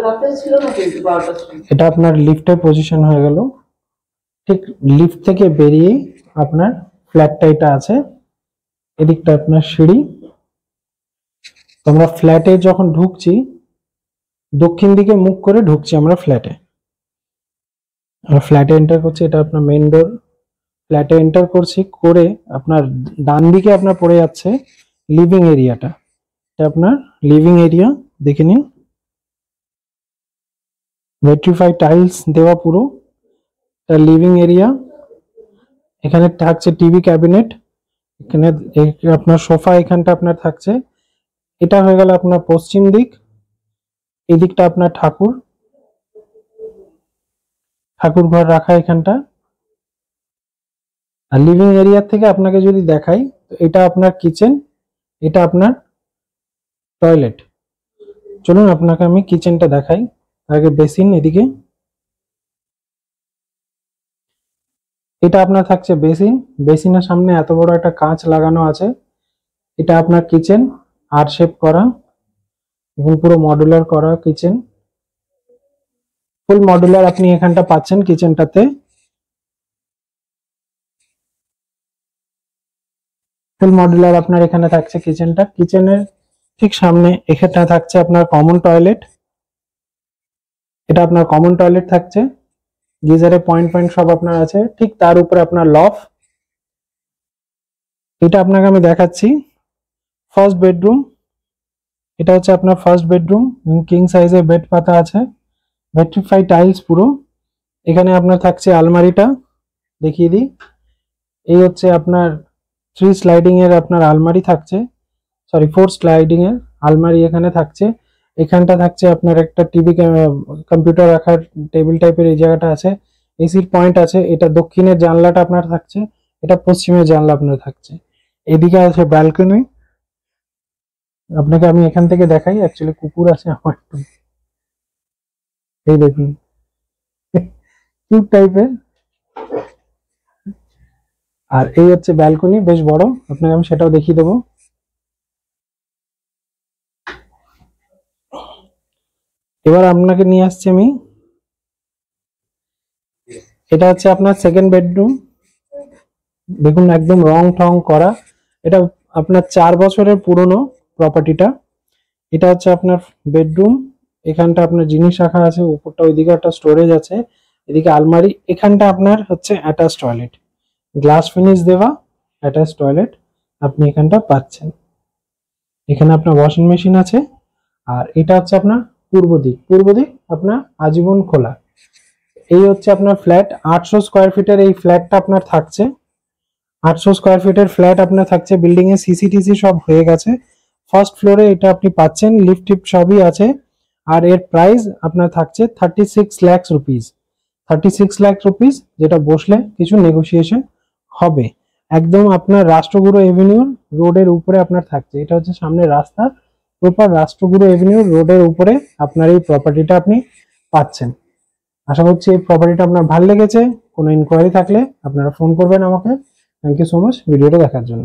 রাতে ছিল না কিন্তু 12টার সময়। এটা আপনার লিফটের পজিশন হয়ে গেল। ঠিক লিফট থেকে বেরিয়ে আপনার ফ্ল্যাটটা এটা আছে, এদিকটা আপনার সিঁড়ি। আমরা ফ্ল্যাটে যখন ঢুকছি দক্ষিণ দিকে মুখ করে ঢুকছি আমরা ফ্ল্যাটে। আমরা ফ্ল্যাটে এন্টার করছি, এটা আপনার মেইন ডোর। ফ্ল্যাটে এন্টার করছি করে আপনার ডান দিকে আপনার পড়ে যাচ্ছে লিভিং এরিয়াটা। এটা আপনার লিভিং এরিয়া, দেখে নিন। ভেট্রিফাই টাইলস দেওয়া পুরো লিভিং এরিয়া। এখানে থাকছে টিভি ক্যাবিনেট, এখানে আপনার সোফা এখানটা আপনার থাকছে। এটা হয়ে গেল আপনার পশ্চিম দিক। এই দিকটা আপনার ঠাকুর ঘর রাখা এখানটা। আর লিভিং এরিয়া থেকে আপনাকে যদি দেখাই, এটা আপনার কিচেন, এটা আপনার টয়লেট। চলুন আপনাকে আমি কিচেনটা দেখাই। আগে বেসিন, এদিকে এটা আপনার থাকছে বেসিন। বেসিনের সামনে এত বড় একটা কাঁচ লাগানো আছে। এটা আপনার কিচেন, আর শেপ করা এবং পুরো মডুলার করা কিচেন। ফুল মডুলার আপনি এখানটা পাচ্ছেন কিচেনটাতে। ফুল মডুলার আপনার এখানে থাকছে কিচেনটা। কিচেনের ঠিক সামনে এখানটা থাকছে আপনার কমন টয়লেট। এটা আপনার কমন টয়লেট থাকছে, গিজারে পয়েন্ট সব আপনার আছে। ঠিক তার উপরে আপনার লফ। এটা আপনাকে আমি দেখাচ্ছি ফার্স্ট বেডরুম। এটা হচ্ছে আপনার ফার্স্ট বেডরুম, কিং সাইজের বেড পাতা আছে, ভেট্রিফাই টাইলস পুরো। এখানে আপনার থাকছে আলমারিটা, দেখিয়ে দিই। এই হচ্ছে আপনার 3 স্লাইডিং এর আপনার আলমারি থাকছে, সরি 4 স্লাইডিং এর আলমারি এখানে থাকছে। এখানটা থাকছে আপনার একটা টিভি কম্পিউটার রাখার টেবিল টাইপের এই জায়গাটা আছে। এসির পয়েন্ট আছে। এটা দক্ষিণের জানলাটা আপনার থাকছে, এটা পশ্চিমের জানলা আপনার থাকছে। এদিকে আছে ব্যালকনি। আপনাকে আমি এখান থেকে দেখাই, অ্যাকচুয়ালি কুকুর আছে আমার, এই দেখুন কিউট টাইপের। আর এই হচ্ছে ব্যালকনি, বেশ বড়, আপনাকে আমি সেটাও দেখিয়ে দেবো। এবার আপনাকে নিয়ে আসছি আমি, এটা হচ্ছে আপনার সেকেন্ড বেডরুম। দেখুন একদম রং ঠং করা। এটা আপনার 4 বছরের পুরনো প্রপার্টিটা। এটা হচ্ছে আপনার বেডরুম। এখানটা আপনার জিনিস রাখা আছে, উপরটা ওইদিকে একটা স্টোরেজ আছে, এদিকে আলমারি। এখানটা আপনার হচ্ছে অ্যাটাচ টয়লেট, গ্লাস ফিনিশ দেওয়া অ্যাটাচ টয়লেট আপনি এখানটা পাচ্ছেন। এখানে আপনার ওয়াশিং মেশিন আছে। আর এটা হচ্ছে আপনার পূর্ব দিক। পূর্ব দিক আপনার আজীবন খোলা। এই হচ্ছে আপনার ফ্ল্যাট। 800 স্কোয়ার ফিটের এই ফ্ল্যাটটা আপনার থাকছে। 800 স্কোয়ার ফিটের ফ্ল্যাট আপনার থাকছে। বিল্ডিং এ সিসিটিসি সব হয়ে গেছে। ফার্স্ট ফ্লোরে এটা আপনি পাচ্ছেন, লিফট টিফট সবই আছে। আর এর প্রাইস আপনার থাকছে 36 লাখ রুপিস। 36 লাখ রুপিস, যেটা বসলে কিছু নেগোসিয়েশন হবে। একদম আপনার রাষ্ট্রগুরু এভিনিউ রোডের উপরে আপনার থাকছে। এটা হচ্ছে সামনে রাস্তা, প্রপার রাষ্ট্রগুরু এভিনিউ রোডের উপরে আপনার এই প্রপার্টিটা আপনি পাচ্ছেন। আশা করছি এই প্রপার্টিটা আপনার ভালো লেগেছে। কোনো ইনকোয়ারি থাকলে আপনারা ফোন করবেন আমাকে। থ্যাংক ইউ সো মাচ ভিডিওটা দেখার জন্য।